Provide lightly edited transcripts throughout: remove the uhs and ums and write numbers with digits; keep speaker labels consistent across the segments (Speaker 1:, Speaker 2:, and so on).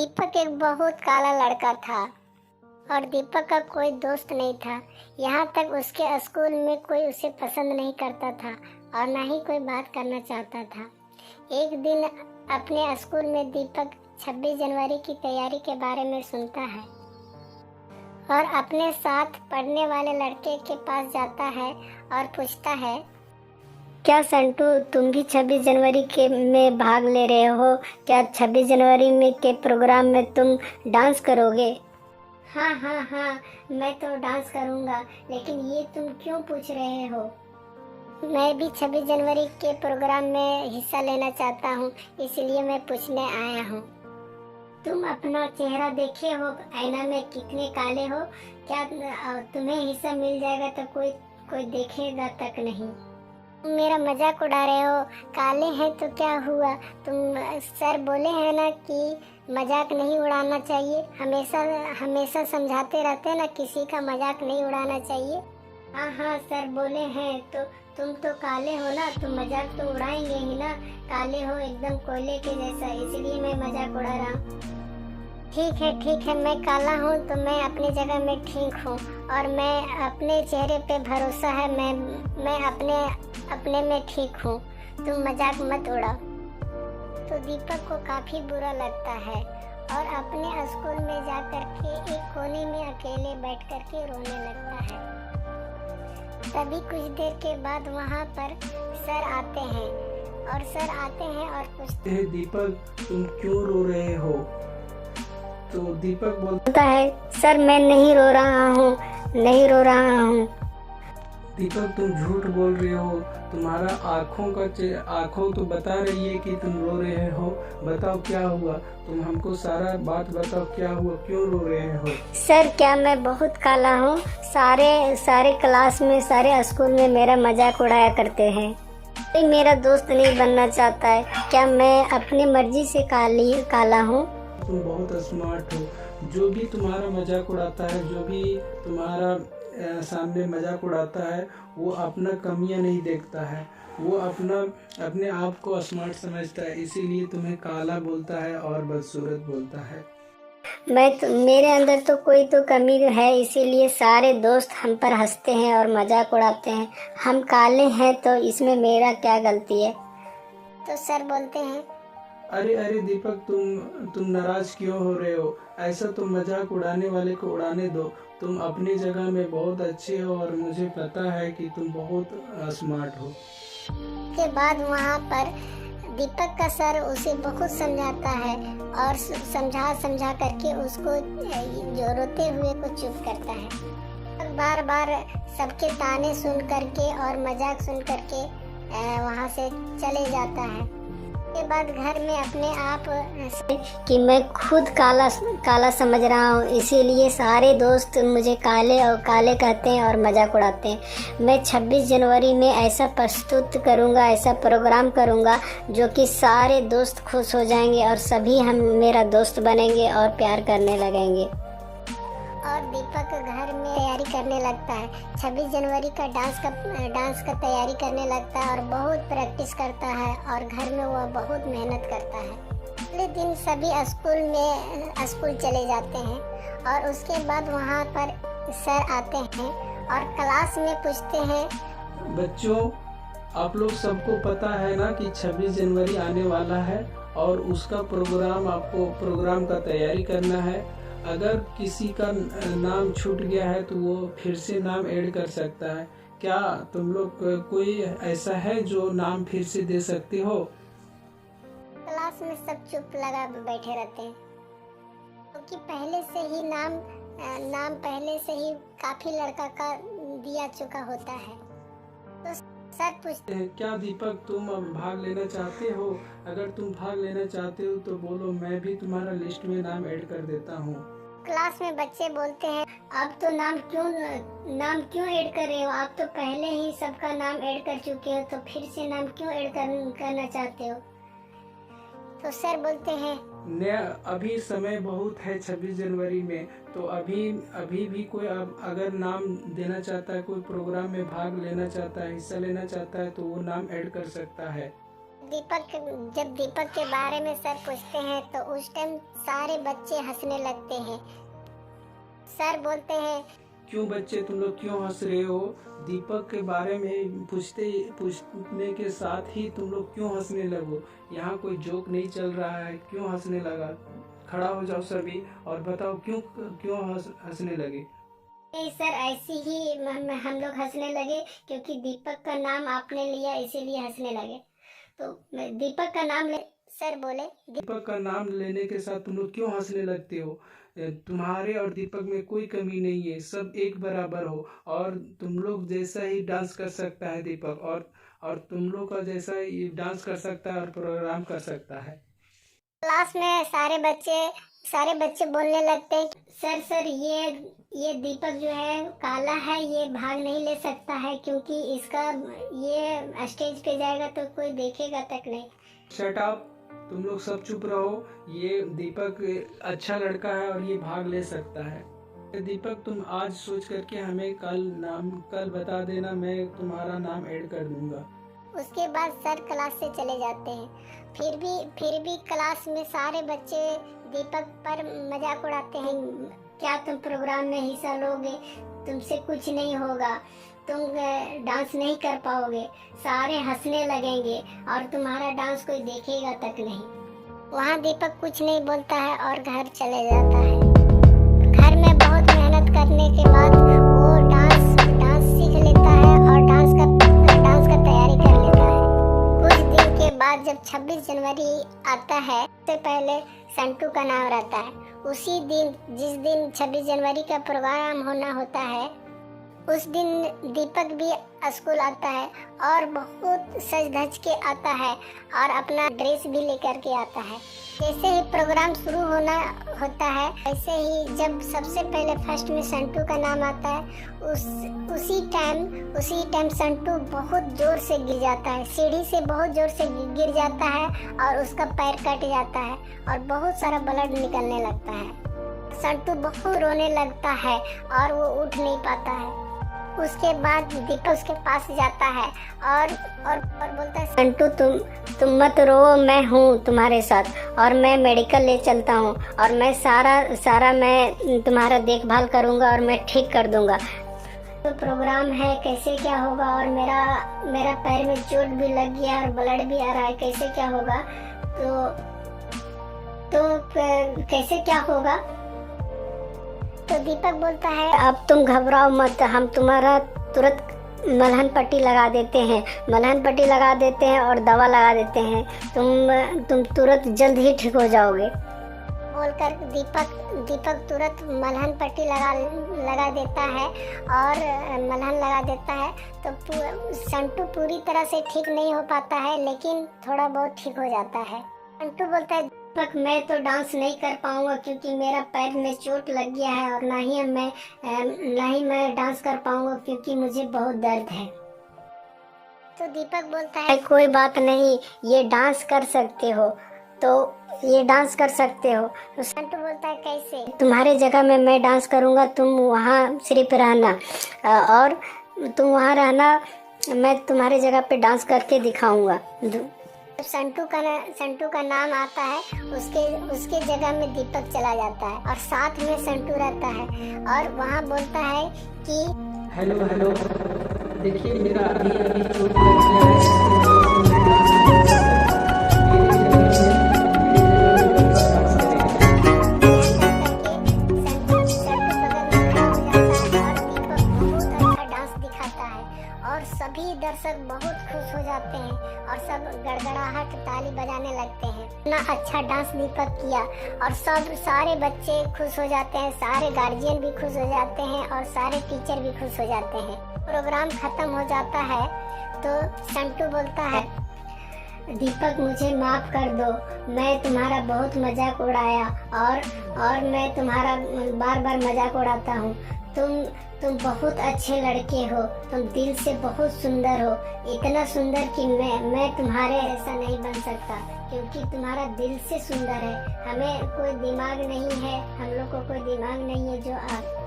Speaker 1: दीपक एक बहुत काला लड़का था और दीपक का कोई दोस्त नहीं था। यहाँ तक उसके स्कूल में कोई उसे पसंद नहीं करता था और ना ही कोई बात करना चाहता था। एक दिन अपने स्कूल में दीपक 26 जनवरी की तैयारी के बारे में सुनता है और अपने साथ पढ़ने वाले लड़के के पास जाता है और पूछता है, क्या संटू, तुम भी 26 जनवरी के में भाग ले रहे हो? क्या 26 जनवरी में के प्रोग्राम में तुम डांस करोगे? हाँ हाँ हाँ, मैं तो डांस करूँगा, लेकिन ये तुम क्यों पूछ रहे हो? मैं भी 26 जनवरी के प्रोग्राम में हिस्सा लेना चाहता हूँ, इसलिए मैं पूछने आया हूँ। तुम अपना चेहरा देखे हो आईना में, कितने काले हो? क्या तुम्हें हिस्सा मिल जाएगा तो कोई देखेगा तक नहीं। तुम मेरा मजाक उड़ा रहे हो। काले हैं तो क्या हुआ? तुम सर बोले हैं ना कि मजाक नहीं उड़ाना चाहिए। हमेशा समझाते रहते हैं ना, किसी का मजाक नहीं उड़ाना चाहिए। हाँ हाँ, सर बोले हैं तो तुम तो काले हो ना, तुम मजाक तो उड़ाएंगे ही ना। काले हो एकदम कोयले के जैसा, इसलिए मैं मजाक उड़ा रहा हूँ। ठीक है, मैं काला हूँ तो मैं अपनी जगह में ठीक हूँ और मैं अपने चेहरे पे भरोसा है। मैं अपने में ठीक हूँ, तुम मजाक मत उड़ाओ। तो दीपक को काफ़ी बुरा लगता है और अपने स्कूल में जाकर के एक कोने में अकेले बैठ कर के रोने लगता है। तभी कुछ देर के बाद वहाँ पर सर आते हैं और पूछते हैं,
Speaker 2: दीपक, तुम क्यों रो रहे हो? तो दीपक
Speaker 1: बोलता है, सर मैं नहीं रो रहा हूँ।
Speaker 2: दीपक, तुम झूठ बोल रहे हो। तुम्हारा आँखों तो बता रही है कि तुम रो रहे हो। बताओ क्या हुआ, तुम हमको सारा बात बताओ, क्या हुआ, क्यों रो रहे हो?
Speaker 1: सर, क्या मैं बहुत काला हूँ? सारे क्लास में, सारे स्कूल में मेरा मजाक उड़ाया करते हैं। कोई मेरा दोस्त नहीं बनना चाहता है। क्या मैं अपनी मर्जी से काला हूँ?
Speaker 2: तुम बहुत स्मार्ट हो। जो भी तुम्हारा मजाक उड़ाता है, जो भी तुम्हारा सामने मजाक उड़ाता है, वो अपना कमियां नहीं देखता है, वो अपने आप को स्मार्ट समझता है, इसीलिए तुम्हें काला बोलता है और बदसूरत बोलता है।
Speaker 1: मेरे अंदर तो कोई तो कमी है, इसीलिए सारे दोस्त हम पर हंसते हैं और मजाक उड़ाते हैं। हम काले हैं तो इसमें मेरा क्या गलती है? तो सर बोलते हैं,
Speaker 2: अरे दीपक, तुम नाराज क्यों हो रहे हो? ऐसा तुम मजाक उड़ाने वाले को उड़ाने दो। तुम अपनी जगह में बहुत अच्छे हो और मुझे पता है कि तुम बहुत स्मार्ट हो।
Speaker 1: के बाद वहाँ पर दीपक का सर उसे बहुत समझाता है और समझा करके उसको जो रोते हुए को चुप करता है। बार बार सबके ताने सुन करके और मजाक सुन करके वहाँ से चले जाता है। के बाद घर में अपने आप कि मैं खुद काला समझ रहा हूँ, इसीलिए सारे दोस्त मुझे काले कहते हैं और मजाक उड़ाते हैं। मैं 26 जनवरी में ऐसा प्रस्तुत करूँगा, ऐसा प्रोग्राम करूँगा जो कि सारे दोस्त खुश हो जाएंगे और सभी मेरा दोस्त बनेंगे और प्यार करने लगेंगे। और दीपक घर में तैयारी करने लगता है। 26 जनवरी का डांस का तैयारी करने लगता है और बहुत प्रैक्टिस करता है और घर में वह बहुत मेहनत करता है। अगले दिन सभी स्कूल चले जाते हैं और उसके बाद वहाँ पर सर आते हैं और क्लास में पूछते हैं,
Speaker 2: बच्चों, आप लोग सबको पता है ना कि 26 जनवरी आने वाला है और उसका प्रोग्राम का तैयारी करना है। अगर किसी का नाम छूट गया है तो वो फिर से नाम ऐड कर सकता है। क्या तुम लोग कोई ऐसा है जो नाम फिर से दे सकते हो?
Speaker 1: क्लास में सब चुप लगा बैठे रहते हैं क्योंकि पहले से ही काफी लड़का का दिया चुका होता है। तो सर पूछते हैं,
Speaker 2: क्या दीपक, तुम अब भाग लेना चाहते हो? अगर तुम भाग लेना चाहते हो तो बोलो, मैं भी तुम्हारा लिस्ट में नाम ऐड कर देता हूँ।
Speaker 1: क्लास में बच्चे बोलते हैं, अब तो नाम क्यों ऐड कर रहे हो? आप तो पहले ही सबका नाम ऐड कर चुके हो, तो फिर से नाम क्यों ऐड करना चाहते हो? तो सर बोलते हैं,
Speaker 2: अभी समय बहुत है 26 जनवरी में, तो अभी भी कोई अगर नाम देना चाहता है, कोई प्रोग्राम में भाग लेना चाहता है, हिस्सा लेना चाहता है, तो वो नाम ऐड कर सकता है।
Speaker 1: जब दीपक के बारे में सर पूछते हैं तो उस टाइम सारे बच्चे हंसने लगते हैं। सर बोलते हैं,
Speaker 2: क्यों बच्चे तुम लोग क्यों हंस रहे हो? दीपक के बारे में पूछने के साथ ही तुम लोग क्यों हंसने लगो? यहाँ कोई जोक नहीं चल रहा है, क्यों हंसने लगा? खड़ा हो जाओ सभी और बताओ क्यों हंसने लगे?
Speaker 1: नहीं सर, ऐसे ही हम लोग हंसने लगे क्योंकि दीपक का नाम आपने लिया इसीलिए हंसने लगे। तो दीपक का नाम सर बोले,
Speaker 2: दीपक का नाम लेने के साथ तुम लोग क्यों हंसने लगते हो? तुम्हारे और दीपक में कोई कमी नहीं है, सब एक बराबर हो और तुम लोग जैसा ही डांस कर सकता है दीपक और तुम लोग का जैसा ही डांस कर सकता है और प्रोग्राम कर सकता है।
Speaker 1: क्लास में सारे बच्चे बोलने लगते हैं, सर ये दीपक जो है काला है, ये भाग नहीं ले सकता है क्योंकि इसका ये स्टेज पे जाएगा तो कोई देखेगा तक नहीं।
Speaker 2: शट अप, तुम लोग सब चुप रहो। ये दीपक अच्छा लड़का है और ये भाग ले सकता है। दीपक तुम आज सोच करके हमें कल बता देना, मैं तुम्हारा नाम ऐड कर दूंगा।
Speaker 1: उसके बाद सर क्लास से चले जाते हैं। फिर भी क्लास में सारे बच्चे दीपक पर मजाक उड़ाते हैं, क्या तुम प्रोग्राम में हिस्सा लोगे? तुमसे कुछ नहीं होगा, तुम डांस नहीं कर पाओगे, सारे हंसने लगेंगे और तुम्हारा डांस कोई देखेगा तक नहीं। वहाँ दीपक कुछ नहीं बोलता है और घर चले जाता है। घर में बहुत मेहनत करने के बाद वो डांस सीख लेता है और डांस का तैयारी कर लेता है। कुछ दिन के बाद जब 26 जनवरी आता है, उससे पहले संटू का नाम रहता है। उसी दिन जिस दिन 26 जनवरी का प्रोग्राम होना होता है, उस दिन दीपक भी स्कूल आता है और बहुत सज धज के आता है और अपना ड्रेस भी लेकर के आता है। जैसे ही प्रोग्राम शुरू होना होता है, ऐसे ही जब सबसे पहले फर्स्ट में संटू का नाम आता है, उसी टाइम संटू बहुत जोर से गिर जाता है, सीढ़ी से बहुत जोर से गिर जाता है और उसका पैर कट जाता है और बहुत सारा ब्लड निकलने लगता है। संटू बहुत रोने लगता है और वो उठ नहीं पाता है। उसके बाद दीपक उसके पास जाता है और बोलता है, संटू तुम मत रो, मैं हूँ तुम्हारे साथ और मैं मेडिकल ले चलता हूँ और मैं सारा मैं तुम्हारा देखभाल करूँगा और मैं ठीक कर दूँगा। तो प्रोग्राम है, कैसे क्या होगा? और मेरा पैर में चोट भी लग गया और ब्लड भी आ रहा है, कैसे क्या होगा? तो कैसे क्या होगा? तो दीपक बोलता है, अब तुम घबराओ मत, हम तुम्हारा तुरंत मलहम पट्टी लगा देते हैं और दवा लगा देते हैं, तुम तुरंत जल्द ही ठीक हो जाओगे। बोलकर दीपक तुरंत मलहम पट्टी लगा देता है और मलहम लगा देता है। तो संटू पूरी तरह से ठीक नहीं हो पाता है, लेकिन थोड़ा बहुत ठीक हो जाता है। संटू बोलता है, दीपक मैं तो डांस नहीं कर पाऊंगा क्योंकि मेरा पैर में चोट लग गया है और ना ही मैं डांस कर पाऊंगा क्योंकि मुझे बहुत दर्द है। तो दीपक बोलता है, कोई बात नहीं, ये डांस कर सकते हो। तो संटू बोलता है, कैसे? तुम्हारे जगह में मैं डांस करूंगा, तुम वहाँ सिर्फ रहना और तुम वहाँ रहना, मैं तुम्हारे जगह पे डांस करके दिखाऊंगा। संटू का नाम आता है, उसके जगह में दीपक चला जाता है और साथ में संटू रहता है और वहाँ बोलता है कि
Speaker 2: हेलो, देखिए मेरा अभी चोट लग गया है।
Speaker 1: सभी दर्शक बहुत खुश हो जाते हैं और सब गड़गड़ाहट ताली बजाने लगते हैं। इतना अच्छा डांस दीपक किया और सारे बच्चे खुश हो जाते हैं, सारे गार्जियन भी खुश हो जाते हैं और सारे टीचर भी खुश हो जाते हैं। प्रोग्राम खत्म हो जाता है तो संटू बोलता है, दीपक मुझे माफ कर दो, मैं तुम्हारा बहुत मजाक उड़ाया और मैं तुम्हारा बार बार मजाक उड़ाता हूँ, तुम बहुत अच्छे लड़के हो, तुम दिल से बहुत सुंदर हो, इतना सुंदर कि मैं तुम्हारे ऐसा नहीं बन सकता, क्योंकि तुम्हारा दिल से सुंदर है। हमें कोई दिमाग नहीं है, हम लोग को कोई दिमाग नहीं है जो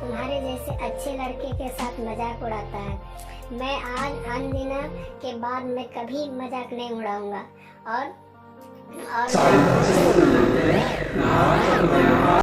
Speaker 1: तुम्हारे जैसे अच्छे लड़के के साथ मजाक उड़ाता है। मैं आज अनदिना के बाद मैं कभी मजाक नहीं उड़ाऊंगा। और